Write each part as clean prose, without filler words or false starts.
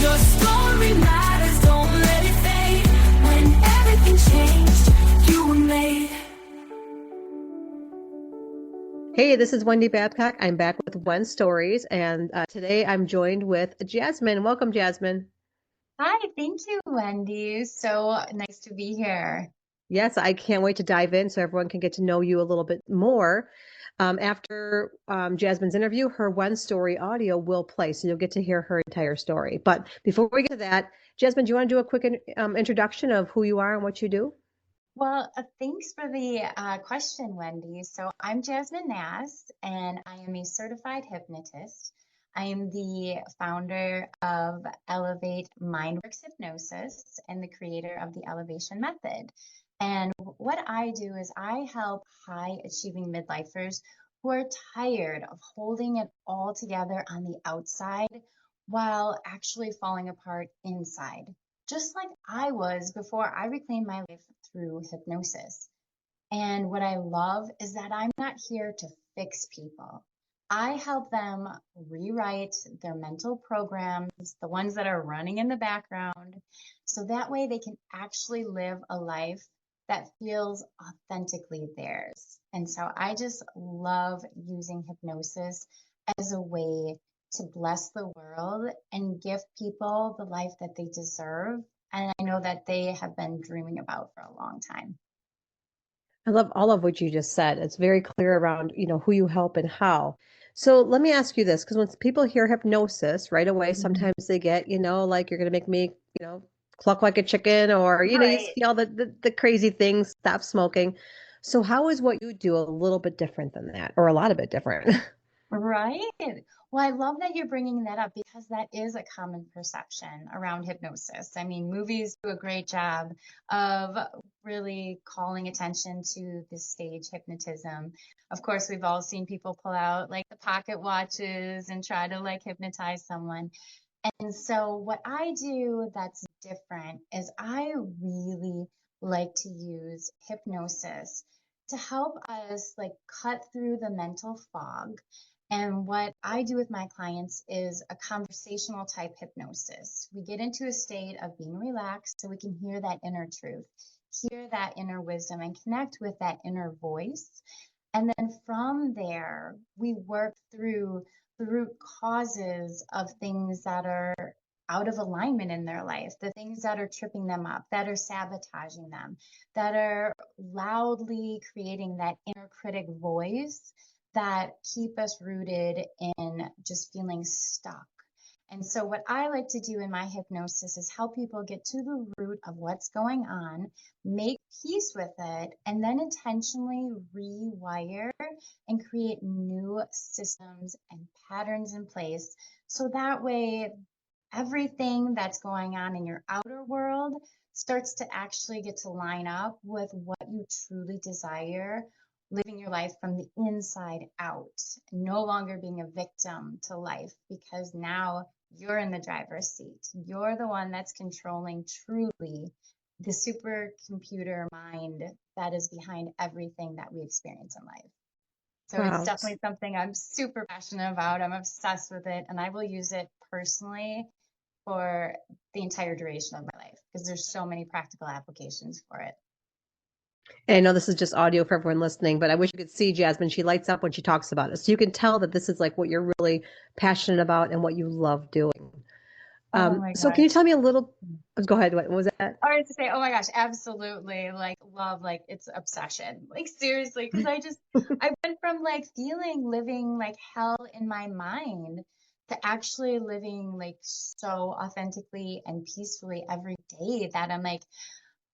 Your story matters, don't let it fade. When everything changed, you were made. Hey, this is Wendy Babcock. I'm back with When Stories, and today I'm joined with Jasmin. Welcome, Jasmin. Hi, thank you, Wendy. So nice to be here. Yes, I can't wait to dive in so everyone can get to know you a little bit more. After Jasmin's interview, her When Story audio will play, so you'll get to hear her entire story. But before we get to that, Jasmin, do you want to do a quick introduction of who you are and what you do? Well, thanks for the question, Wendy. So I'm Jasmin Nass, and I am a certified hypnotist. I am the founder of Elevate Mindworks Hypnosis and the creator of the Elevation Method. And what I do is I help high achieving midlifers who are tired of holding it all together on the outside while actually falling apart inside, just like I was before I reclaimed my life through hypnosis. And what I love is that I'm not here to fix people. I help them rewrite their mental programs, the ones that are running in the background, so that way they can actually live a life that feels authentically theirs. And so I just love using hypnosis as a way to bless the world and give people the life that they deserve. And I know that they have been dreaming about for a long time. I love all of what you just said. It's very clear around, who you help and how. So let me ask you this, because when people hear hypnosis right away, Mhm. sometimes they get, like you're going to make me, cluck like a chicken, or, you Right. see all the crazy things, stop smoking. So how is what you do a little bit different than that, or a lot of it different? Right. Well, I love that you're bringing that up because that is a common perception around hypnosis. I mean, movies do a great job of really calling attention to this stage hypnotism. Of course, we've all seen people pull out like the pocket watches and try to like hypnotize someone. And so, what I do that's different is I really like to use hypnosis to help us like cut through the mental fog. And what I do with my clients is a conversational type hypnosis. We get into a state of being relaxed so we can hear that inner truth, hear that inner wisdom, and connect with that inner voice. And then from there, we work through the root causes of things that are out of alignment in their life, the things that are tripping them up, that are sabotaging them, that are loudly creating that inner critic voice that keep us rooted in just feeling stuck. And so, what I like to do in my hypnosis is help people get to the root of what's going on, make peace with it, and then intentionally rewire and create new systems and patterns in place. So that way, everything that's going on in your outer world starts to actually get to line up with what you truly desire, living your life from the inside out, no longer being a victim to life because now you're in the driver's seat. You're the one that's controlling truly the supercomputer mind that is behind everything that we experience in life. So it's Wow. definitely something I'm super passionate about. I'm obsessed with it, and I will use it personally for the entire duration of my life because there's so many practical applications for it. And I know this is just audio for everyone listening, but I wish you could see Jasmin. She lights up when she talks about it. So you can tell that this is like what you're really passionate about and what you love doing. Oh my So can you gosh. tell me a little, go ahead, what was that? All right, to say, oh my gosh, absolutely. Like love, like it's obsession. Like seriously, because I went from like living like hell in my mind to actually living like so authentically and peacefully every day that I'm like,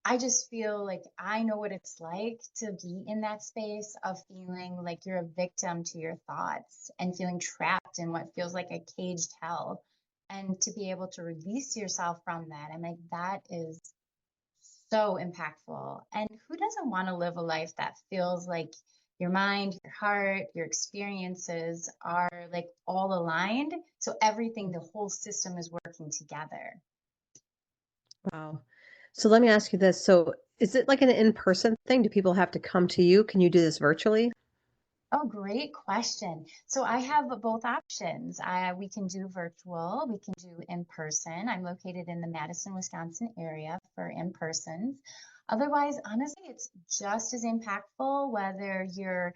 I just feel like I know what it's like to be in that space of feeling like you're a victim to your thoughts and feeling trapped in what feels like a caged hell. And to be able to release yourself from that, I'm like, that is so impactful. And who doesn't want to live a life that feels like your mind, your heart, your experiences are like all aligned? So everything, the whole system is working together. Wow. So let me ask you this. So is it like an in-person thing? Do people have to come to you? Can you do this virtually? Oh, great question. So I have both options. We can do virtual, we can do in person. I'm located in the Madison, Wisconsin area for in persons. Otherwise, honestly, it's just as impactful whether you're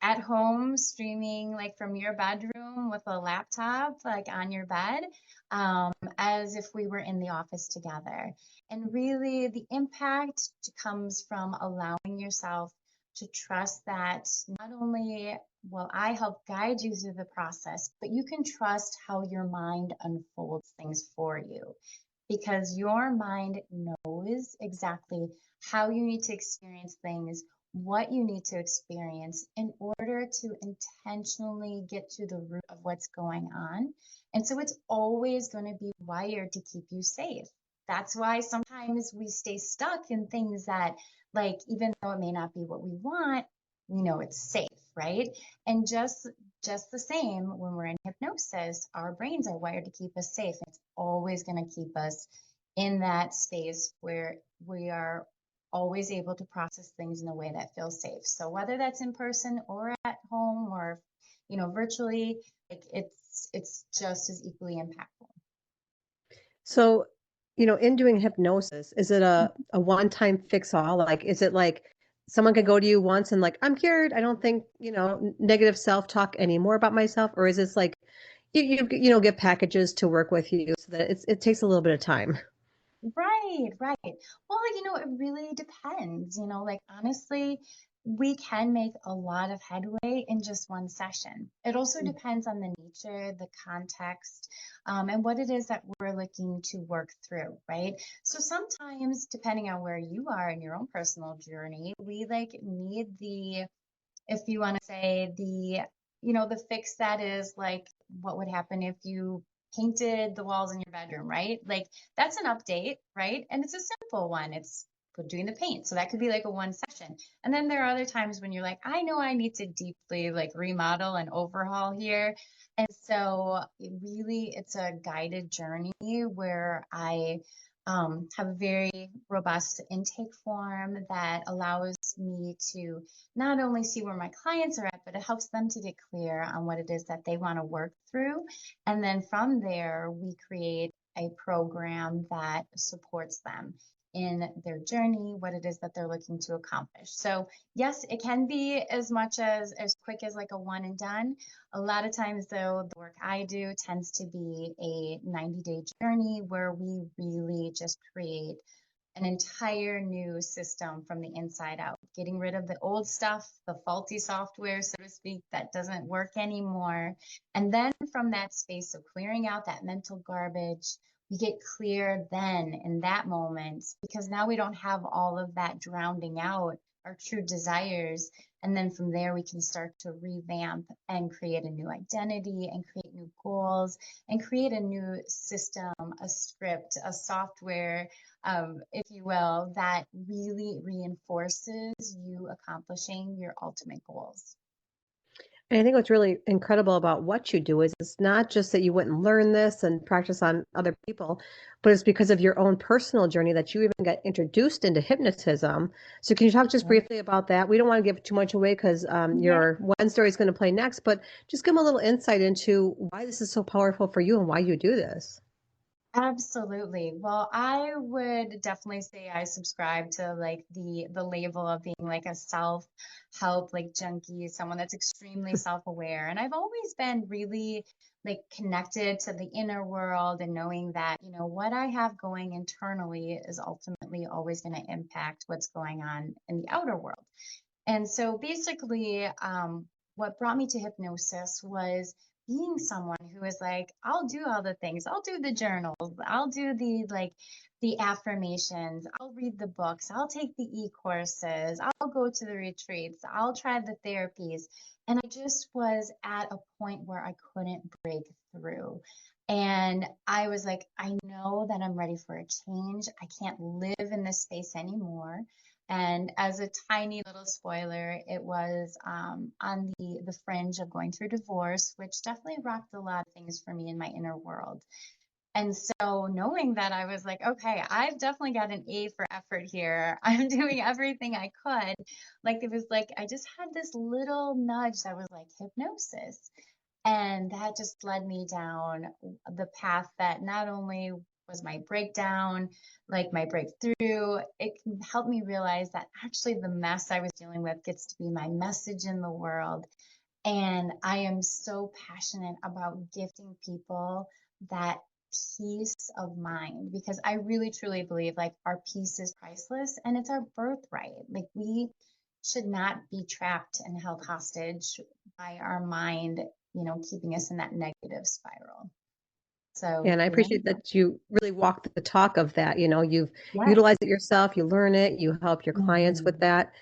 at home streaming like from your bedroom with a laptop like on your bed, as if we were in the office together. And really, the impact comes from allowing yourself to trust that not only will I help guide you through the process, but you can trust how your mind unfolds things for you because your mind knows exactly how you need to experience things, what you need to experience in order to intentionally get to the root of what's going on. And so it's always going to be wired to keep you safe. That's why sometimes we stay stuck in things that, like, even though it may not be what we want, we know it's safe, right? And just the same when we're in hypnosis, our brains are wired to keep us safe. It's always going to keep us in that space where we are always able to process things in a way that feels safe. So whether that's in person or at home or virtually, like it's just as equally impactful. So, in doing hypnosis, is it a one-time fix all? Like, is it like someone could go to you once and like, I'm cured. I don't think, negative self-talk anymore about myself, or is this like get packages to work with you so that it takes a little bit of time? Right, right. Well, it really depends. Like honestly, we can make a lot of headway in just one session. It also depends on the nature, the context, and what it is that we're looking to work through, right? So sometimes, depending on where you are in your own personal journey, we like need if you want to say the fix that is like what would happen if you painted the walls in your bedroom, right? Like that's an update, right? And it's a simple one. It's doing the paint. So that could be like a one session. And then there are other times when you're like, I know I need to deeply like remodel and overhaul here. And so it's a guided journey where I have a very robust intake form that allows me to not only see where my clients are at, but it helps them to get clear on what it is that they want to work through. And then from there, we create a program that supports them in their journey, what it is that they're looking to accomplish. So yes, it can be as much as quick as like a one and done. A lot of times though, the work I do tends to be a 90-day journey where we really just create an entire new system from the inside out, getting rid of the old stuff, the faulty software, so to speak, that doesn't work anymore. And then from that space of clearing out that mental garbage, we get clear then in that moment, because now we don't have all of that drowning out our true desires. And then from there, we can start to revamp and create a new identity and create new goals and create a new system, a script, a software, if you will, that really reinforces you accomplishing your ultimate goals. And I think what's really incredible about what you do is it's not just that you went and learned this and practice on other people, but it's because of your own personal journey that you even got introduced into hypnotism. So can you talk just briefly about that? We don't want to give too much away because Yeah. your one story is going to play next, but just give them a little insight into why this is so powerful for you and why you do this. Absolutely. Well, I would definitely say I subscribe to like the label of being like a self-help like junkie, someone that's extremely self-aware. And I've always been really like connected to the inner world and knowing that, what I have going internally is ultimately always going to impact what's going on in the outer world. And so basically, what brought me to hypnosis was being someone who is like, I'll do all the things. I'll do the journals. I'll do the affirmations. I'll read the books. I'll take the e-courses. I'll go to the retreats. I'll try the therapies. And I just was at a point where I couldn't break through. And I was like, I know that I'm ready for a change. I can't live in this space anymore. And as a tiny little spoiler, it was on the fringe of going through divorce, which definitely rocked a lot of things for me in my inner world. And so knowing that, I was like, okay, I've definitely got an A for effort here. I'm doing everything I could. Like it was like I just had this little nudge that was like hypnosis. And that just led me down the path that not only was my breakdown, like my breakthrough, it can help me realize that actually the mess I was dealing with gets to be my message in the world. And I am so passionate about gifting people that peace of mind because I really truly believe like our peace is priceless and it's our birthright. Like we should not be trapped and held hostage by our mind, keeping us in that negative spiral. So, And I yeah. appreciate that you really walk the talk of that. You've Yes. utilized it yourself, you learn it, you help your clients with Mhm. that.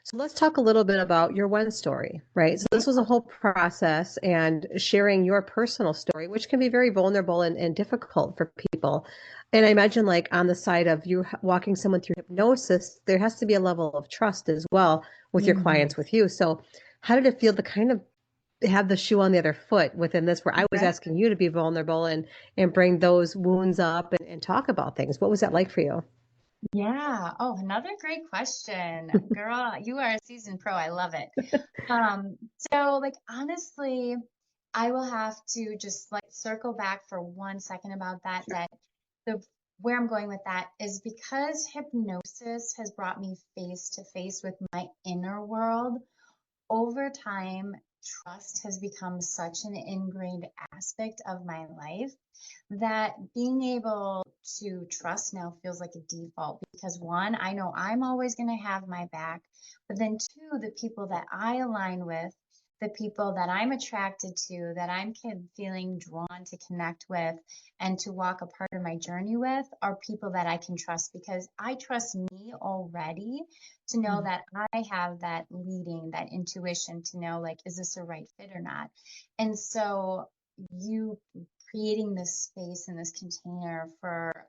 So let's talk a little bit about your one story, right? So Yeah. this was a whole process and sharing your personal story, which can be very vulnerable and difficult for people. And I imagine like on the side of you walking someone through hypnosis, there has to be a level of trust as well with your Mhm. clients, with you. So how did it feel to kind of have the shoe on the other foot within this, where I was Right. asking you to be vulnerable and bring those wounds up and talk about things? What was that like for you? Yeah. Oh, another great question. Girl, you are a seasoned pro. I love it. So like honestly, I will have to just like circle back for 1 second about that. Sure. That the where I'm going with that is because hypnosis has brought me face to face with my inner world. Over time, trust has become such an ingrained aspect of my life that being able to trust now feels like a default because one, I know I'm always going to have my back, but then two, the people that I align with, the people that I'm attracted to, that I'm feeling drawn to connect with and to walk a part of my journey with are people that I can trust because I trust me already to know Mm. that I have that leading, that intuition to know like, is this a right fit or not? And so you creating this space and this container for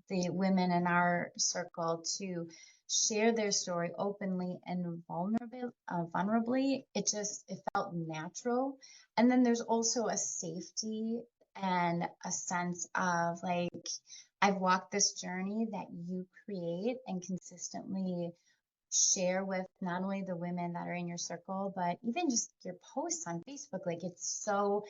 the women in our circle to share their story openly and vulnerably, it felt natural. And then there's also a safety and a sense of like, I've walked this journey that you create and consistently share with not only the women that are in your circle, but even just your posts on Facebook. Like it's so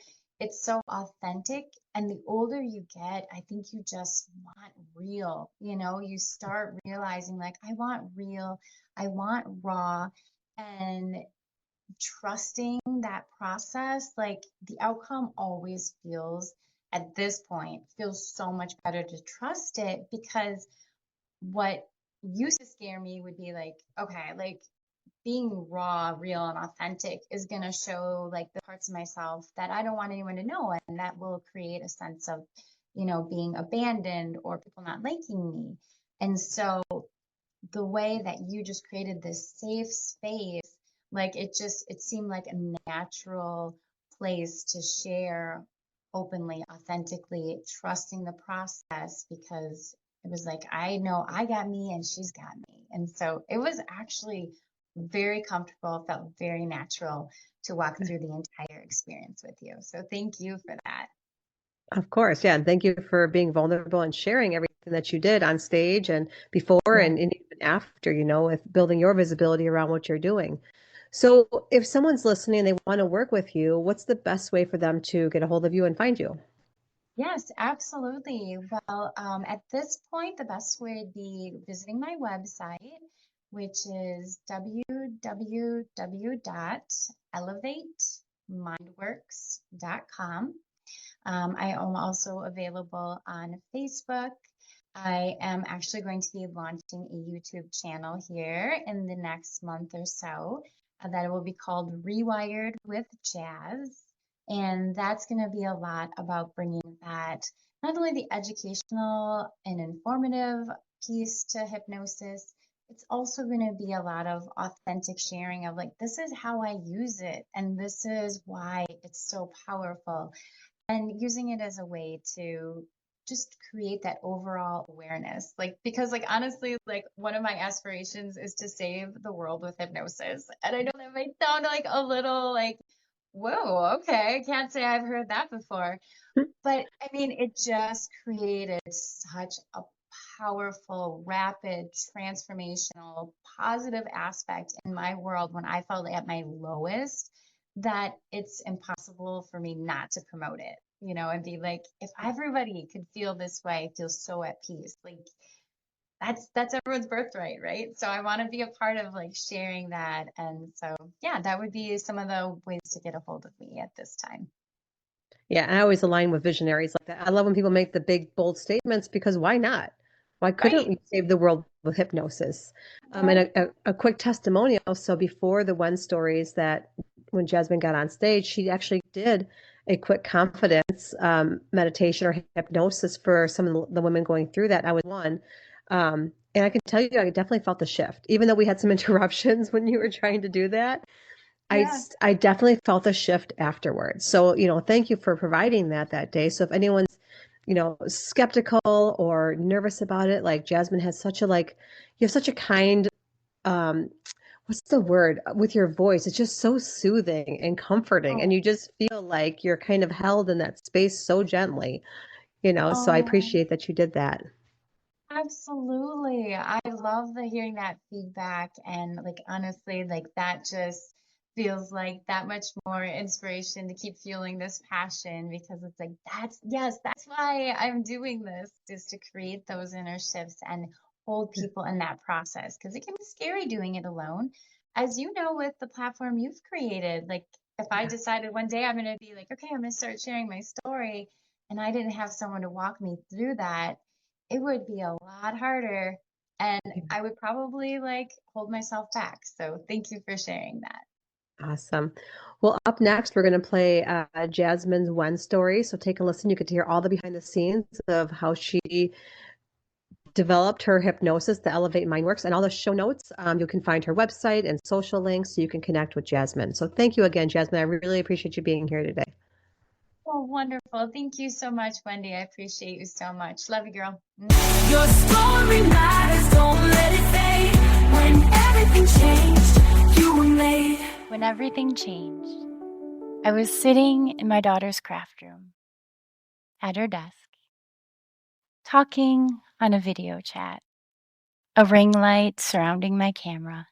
authentic. And the older you get, I think you just want real, you start realizing like, I want real, I want raw and trusting that process. Like the outcome always feels at this point feels so much better to trust it because what used to scare me would be like, okay, like being raw, real, and authentic is going to show like the parts of myself that I don't want anyone to know. And that will create a sense of, being abandoned or people not liking me. And so the way that you just created this safe space, like it seemed like a natural place to share openly, authentically, trusting the process because it was like, I know I got me and she's got me. And so it was actually very comfortable, felt very natural to walk through the entire experience with you. So thank you for that. Of course, yeah. And thank you for being vulnerable and sharing everything that you did on stage and before Yeah. and even after, with building your visibility around what you're doing. So if someone's listening and they want to work with you, what's the best way for them to get a hold of you and find you? Yes, absolutely. Well, at this point, the best would be visiting my website, which is www.elevatemindworks.com. I am also available on Facebook. I am actually going to be launching a YouTube channel here in the next month or so that will be called Rewired with Jazz. And that's going to be a lot about bringing that not only the educational and informative piece to hypnosis, it's also going to be a lot of authentic sharing of like, this is how I use it, and this is why it's so powerful and using it as a way to just create that overall awareness like because like honestly like one of my aspirations is to save the world with hypnosis and I know that might sound like a little like Whoa, okay. I can't say I've heard that before. But I mean, it just created such a powerful, rapid, transformational, positive aspect in my world when I felt at my lowest that it's impossible for me not to promote it, and be like, if everybody could feel this way, feel so at peace, like that's everyone's birthright, right? So I want to be a part of like sharing that. And so, yeah, that would be some of the ways to get a hold of me at this time. Yeah, I always align with visionaries like that. I love when people make the big, bold statements because why not? Why couldn't Right. we save the world with hypnosis? And Right. a quick testimonial. So before the one stories that when Jasmine got on stage, she actually did a quick confidence meditation or hypnosis for some of the women going through that. I was one. And I can tell you, I definitely felt the shift, even though we had some interruptions when you were trying to do that. Yeah. I definitely felt a shift afterwards. So, thank you for providing that day. So if anyone's, skeptical or nervous about it, like Jasmine has such a you have such a kind, um, what's the word with your voice? It's just so soothing and comforting. And Oh, you just feel like you're kind of held in that space so gently, so I oh, appreciate that you did that. absolutely. I love hearing that feedback. And like, honestly, like that just feels like that much more inspiration to keep fueling this passion because it's like, yes, that's why I'm doing this, is to create those inner shifts and hold people in that process because it can be scary doing it alone. As you know, with the platform you've created, like if I Yeah. decided one day I'm going to be like, okay, I'm going to start sharing my story, and I didn't have someone to walk me through that, it would be a lot harder and I would probably like hold myself back. So thank you for sharing that. Awesome. Well, up next, we're going to play Jasmine's One story. So take a listen. You get to hear all the behind the scenes of how she developed her hypnosis, the Elevate Mind Works, and all the show notes. You can find her website and social links so you can connect with Jasmine. So thank you again, Jasmine. I really appreciate you being here today. Oh, wonderful. Thank you so much, Wendy. I appreciate you so much. Love you, girl. Your story matters, don't let it fade. When everything changed, you were made. When everything changed, I was sitting in my daughter's craft room at her desk, talking on a video chat, a ring light surrounding my camera,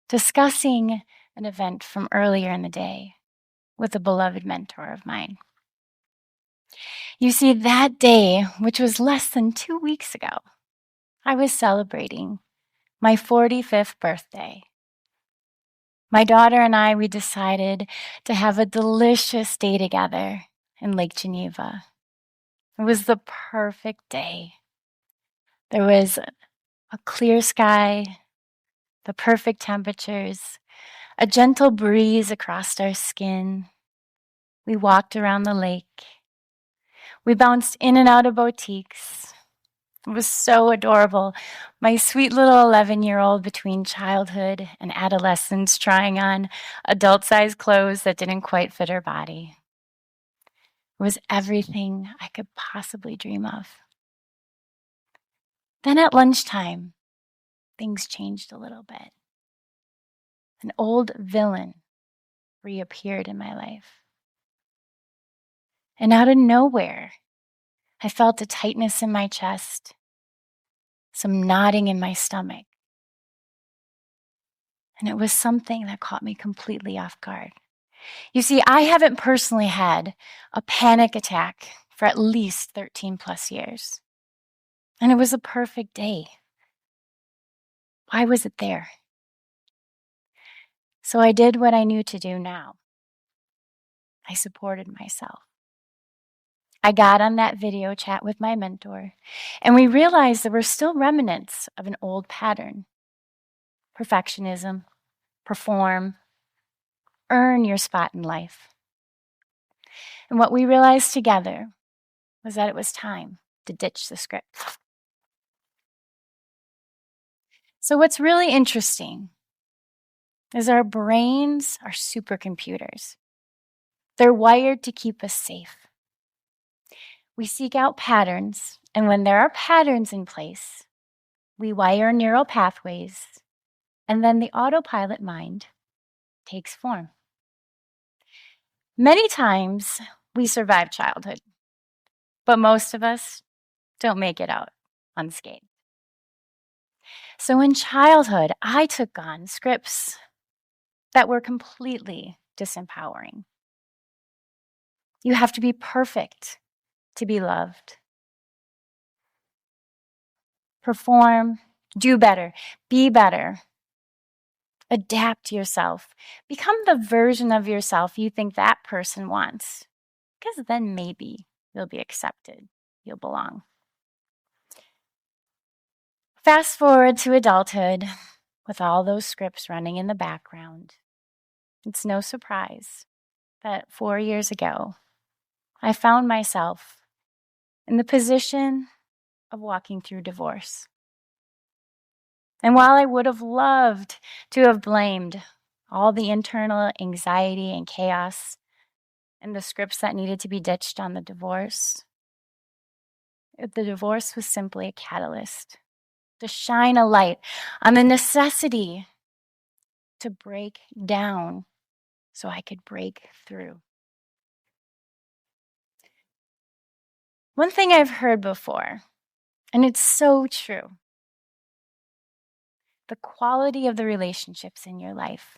discussing an event from earlier in the day with a beloved mentor of mine. You see, that day, which was less than 2 weeks ago, I was celebrating my 45th birthday. My daughter and I, we decided to have a delicious day together in Lake Geneva. It was the perfect day. There was a clear sky, the perfect temperatures, a gentle breeze across our skin. We walked around the lake. We bounced in and out of boutiques. It was so adorable. My sweet little 11-year-old between childhood and adolescence trying on adult-sized clothes that didn't quite fit her body. It was everything I could possibly dream of. Then at lunchtime, things changed a little bit. An old villain reappeared in my life. And out of nowhere, I felt a tightness in my chest, some knotting in my stomach. And it was something that caught me completely off guard. You see, I haven't personally had a panic attack for at least 13 plus years. And it was a perfect day. Why was it there? So I did what I knew to do now. I supported myself. I got on that video chat with my mentor, and we realized there were still remnants of an old pattern. Perfectionism, perform, earn your spot in life. And what we realized together was that it was time to ditch the script. So what's really interesting is our brains are supercomputers. They're wired to keep us safe. We seek out patterns, and when there are patterns in place, we wire neural pathways, and then the autopilot mind takes form. Many times we survive childhood, but most of us don't make it out unscathed. So in childhood, I took on scripts that were completely disempowering. You have to be perfect to be loved. Perform, do better, be better. Adapt yourself. Become the version of yourself you think that person wants, because then maybe you'll be accepted. You'll belong. Fast forward to adulthood with all those scripts running in the background. It's no surprise that 4 years ago, I found myself in the position of walking through divorce. And while I would have loved to have blamed all the internal anxiety and chaos and the scripts that needed to be ditched on the divorce was simply a catalyst to shine a light on the necessity to break down so I could break through. One thing I've heard before, and it's so true, the quality of the relationships in your life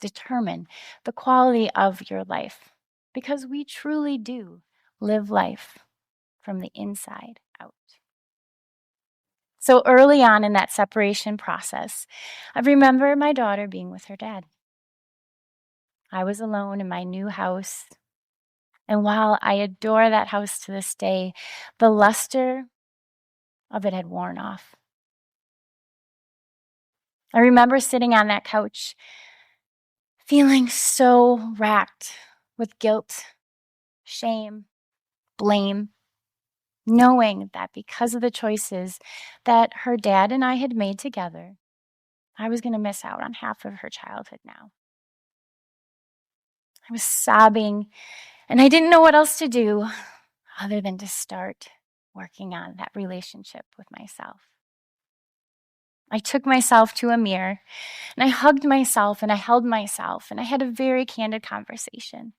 determine the quality of your life, because we truly do live life from the inside out. So early on in that separation process, I remember my daughter being with her dad. I was alone in my new house, and while I adore that house to this day, the luster of it had worn off. I remember sitting on that couch feeling so racked with guilt, shame, blame, knowing that because of the choices that her dad and I had made together, I was going to miss out on half of her childhood now. I was sobbing, and I didn't know what else to do other than to start working on that relationship with myself. I took myself to a mirror, and I hugged myself, and I held myself, and I had a very candid conversation.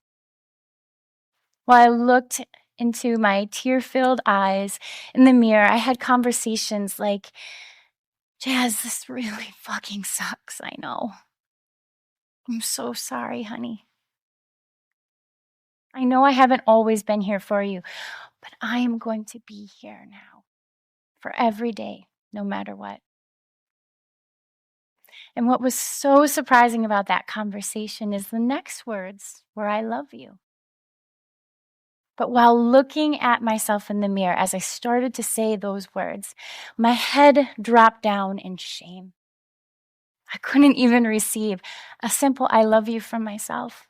While I looked into my tear-filled eyes in the mirror, I had conversations like, Jazz, this really fucking sucks, I know. I'm so sorry, honey. I know I haven't always been here for you, but I am going to be here now for every day, no matter what. And what was so surprising about that conversation is the next words were, I love you. But while looking at myself in the mirror, as I started to say those words, my head dropped down in shame. I couldn't even receive a simple I love you from myself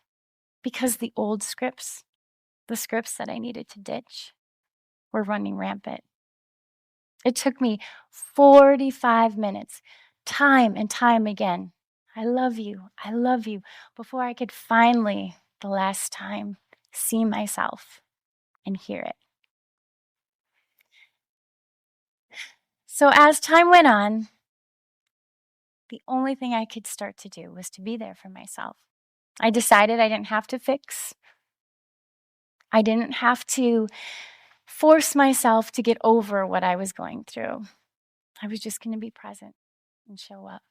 because the old scripts, the scripts that I needed to ditch, were running rampant. It took me 45 minutes, time and time again. I love you, before I could finally, the last time, see myself and hear it. So as time went on, the only thing I could start to do was to be there for myself. I decided I didn't have to fix. I didn't have to force myself to get over what I was going through. I was just going to be present and show up.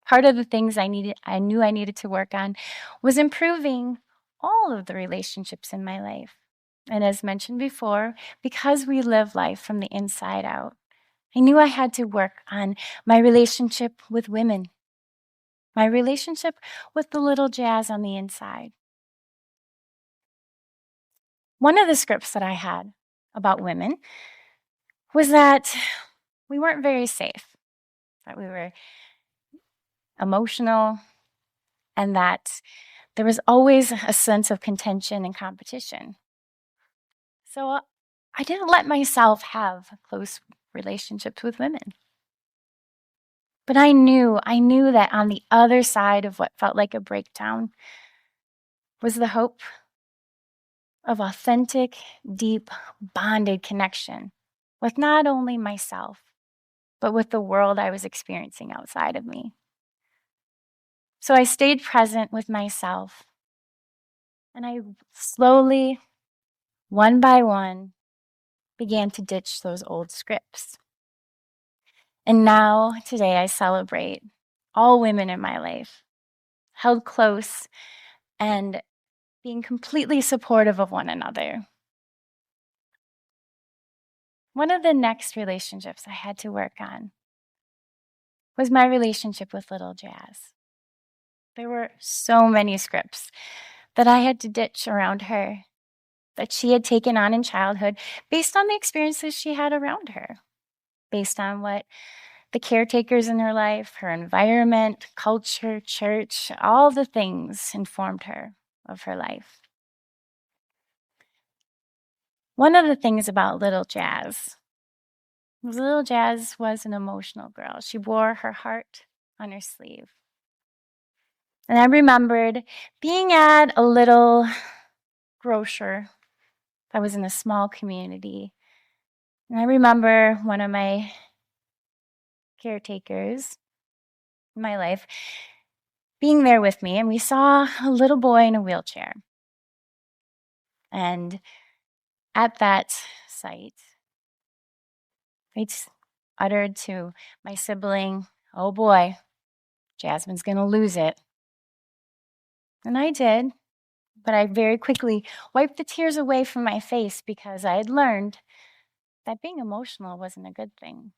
Part of the things I knew I needed to work on was improving all of the relationships in my life. And as mentioned before, because we live life from the inside out, I knew I had to work on my relationship with women, my relationship with the little Jazz on the inside. One of the scripts that I had about women was that we weren't very safe, that we were emotional, and that there was always a sense of contention and competition. So I didn't let myself have close relationships with women. But I knew that on the other side of what felt like a breakdown was the hope of authentic, deep, bonded connection with not only myself, but with the world I was experiencing outside of me. So I stayed present with myself And I slowly, one by one, began to ditch those old scripts. And now, today, I celebrate all women in my life, held close and being completely supportive of one another. One of the next relationships I had to work on was my relationship with little Jazz. There were so many scripts that I had to ditch around her that she had taken on in childhood based on the experiences she had around her, based on what the caretakers in her life, her environment, culture, church, all the things informed her of her life. One of the things about little Jazz was an emotional girl. She wore her heart on her sleeve. And I remembered being at a little grocer that was in a small community. And I remember one of my caretakers in my life being there with me, and we saw a little boy in a wheelchair. And at that sight, I uttered to my sibling, "Oh boy, Jasmine's going to lose it." And I did, but I very quickly wiped the tears away from my face because I had learned that being emotional wasn't a good thing.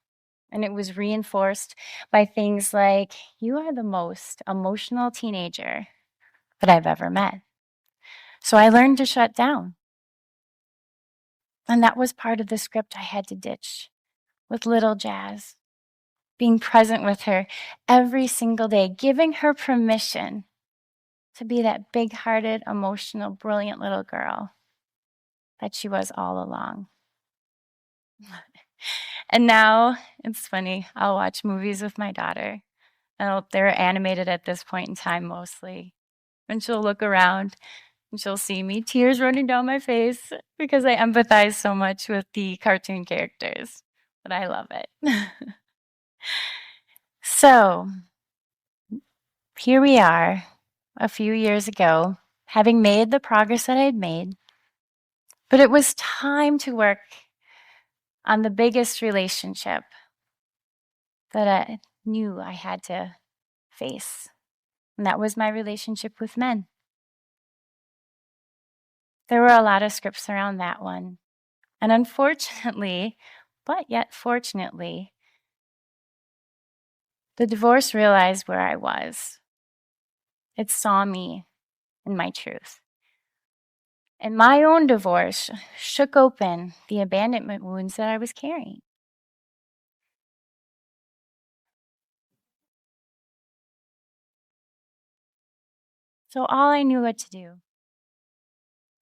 And it was reinforced by things like, "You are the most emotional teenager that I've ever met." So I learned to shut down. And that was part of the script I had to ditch with little Jazz. Being present with her every single day, giving her permission to be that big-hearted, emotional, brilliant little girl that she was all along. And now, it's funny, I'll watch movies with my daughter. And they're animated at this point in time mostly. And she'll look around and she'll see me, tears running down my face because I empathize so much with the cartoon characters. But I love it. So, here we are, a few years ago, having made the progress that I had made. But it was time to work on the biggest relationship that I knew I had to face. And that was my relationship with men. There were a lot of scripts around that one. And unfortunately, but yet fortunately, the divorce realized where I was. It saw me and my truth. And my own divorce shook open the abandonment wounds that I was carrying. So all I knew what to do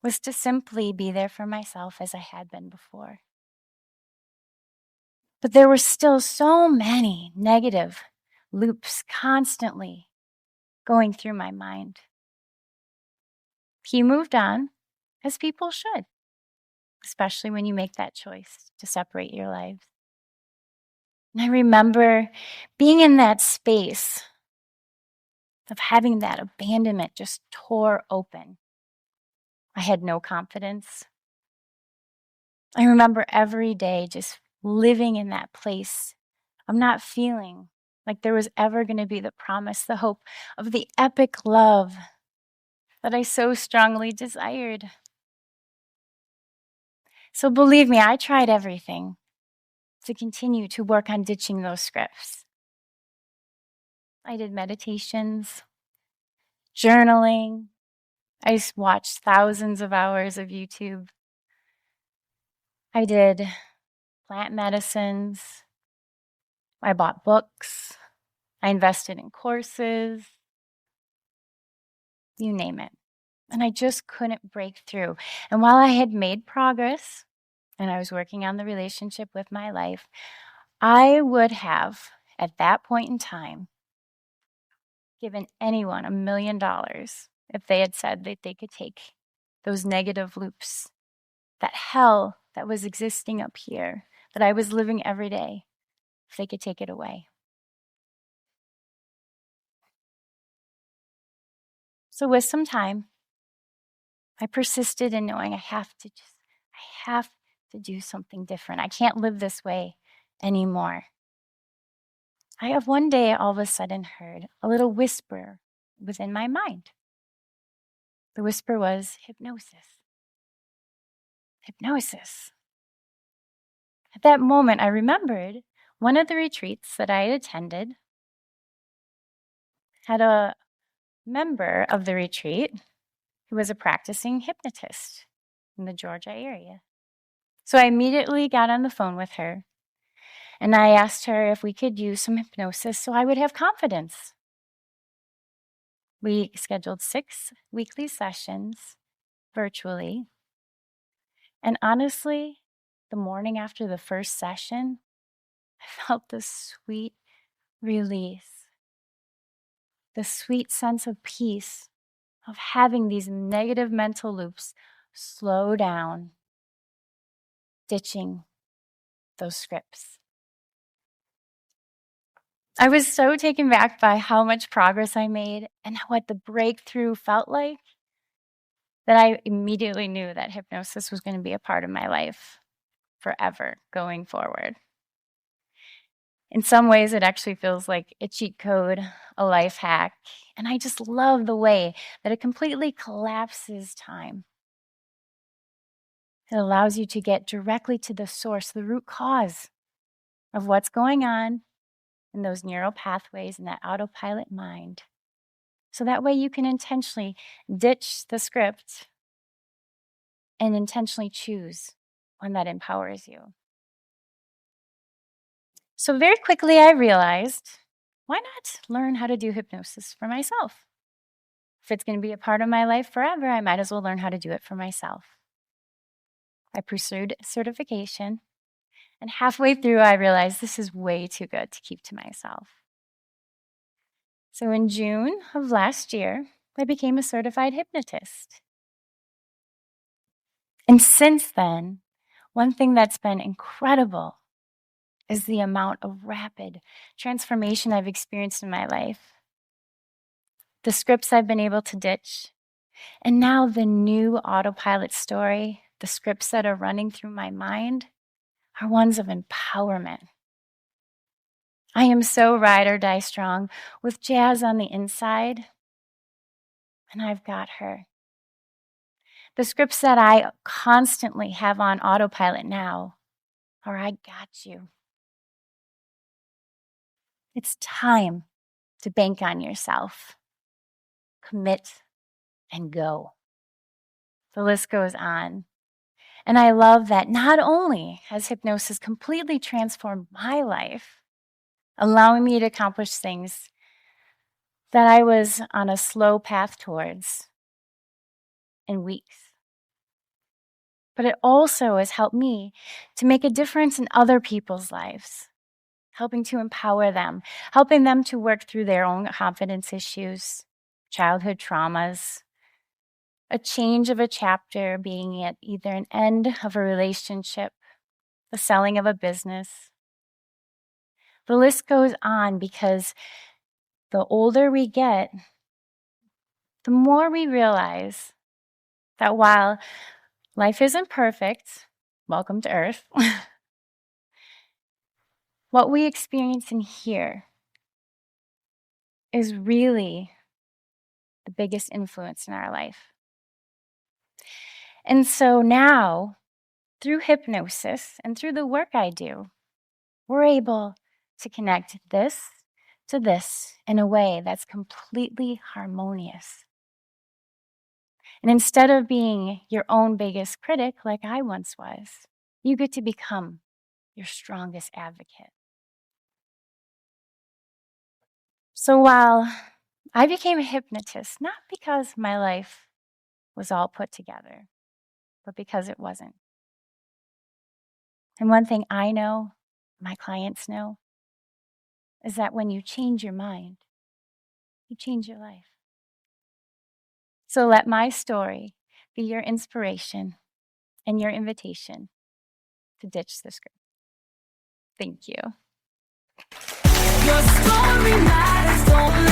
was to simply be there for myself as I had been before. But there were still so many negative loops constantly going through my mind. He moved on, as people should, especially when you make that choice to separate your lives. And I remember being in that space of having that abandonment just tore open. I had no confidence. I remember every day just living in that place of not feeling like there was ever going to be the promise, the hope of the epic love that I so strongly desired. So believe me, I tried everything to continue to work on ditching those scripts. I did meditations, journaling. I watched thousands of hours of YouTube. I did plant medicines. I bought books. I invested in courses. You name it. And I just couldn't break through. And while I had made progress and I was working on the relationship with my life, I would have, at that point in time, given anyone $1 million if they had said that they could take those negative loops, that hell that was existing up here, that I was living every day, if they could take it away. So with some time, I persisted in knowing I have to do something different. I can't live this way anymore. I have one day all of a sudden heard a little whisper within my mind. The whisper was hypnosis. Hypnosis. At that moment, I remembered one of the retreats that I had attended had a member of the retreat who was a practicing hypnotist in the Georgia area. So I immediately got on the phone with her and I asked her if we could use some hypnosis so I would have confidence. We scheduled 6 weekly sessions virtually. And honestly, the morning after the first session, I felt this sweet release, the sweet sense of peace of having these negative mental loops slow down, ditching those scripts. I was so taken back by how much progress I made and what the breakthrough felt like that I immediately knew that hypnosis was going to be a part of my life forever going forward. In some ways, it actually feels like a cheat code, a life hack, and I just love the way that it completely collapses time. It allows you to get directly to the source, the root cause of what's going on in those neural pathways in that autopilot mind. So that way you can intentionally ditch the script and intentionally choose one that empowers you. So very quickly I realized, why not learn how to do hypnosis for myself? If it's going to be a part of my life forever, I might as well learn how to do it for myself. I pursued certification, and halfway through I realized this is way too good to keep to myself. So in June of last year, I became a certified hypnotist. And since then, one thing that's been incredible is the amount of rapid transformation I've experienced in my life. The scripts I've been able to ditch, and now the new autopilot story, the scripts that are running through my mind, are ones of empowerment. I am so ride or die strong with Jazz on the inside, and I've got her. The scripts that I constantly have on autopilot now are I got you. It's time to bank on yourself, commit, and go. The list goes on. And I love that not only has hypnosis completely transformed my life, allowing me to accomplish things that I was on a slow path towards in weeks, but it also has helped me to make a difference in other people's lives, helping to empower them, helping them to work through their own confidence issues, childhood traumas, a change of a chapter being at either an end of a relationship, the selling of a business. The list goes on because the older we get, the more we realize that while life isn't perfect, welcome to Earth, what we experience in here is really the biggest influence in our life. And so now, through hypnosis and through the work I do, we're able to connect this to this in a way that's completely harmonious. And instead of being your own biggest critic like I once was, you get to become your strongest advocate. So while I became a hypnotist, not because my life was all put together, but because it wasn't. And one thing I know, my clients know, is that when you change your mind, you change your life. So let my story be your inspiration and your invitation to ditch the script. Thank you. Your story matters, don't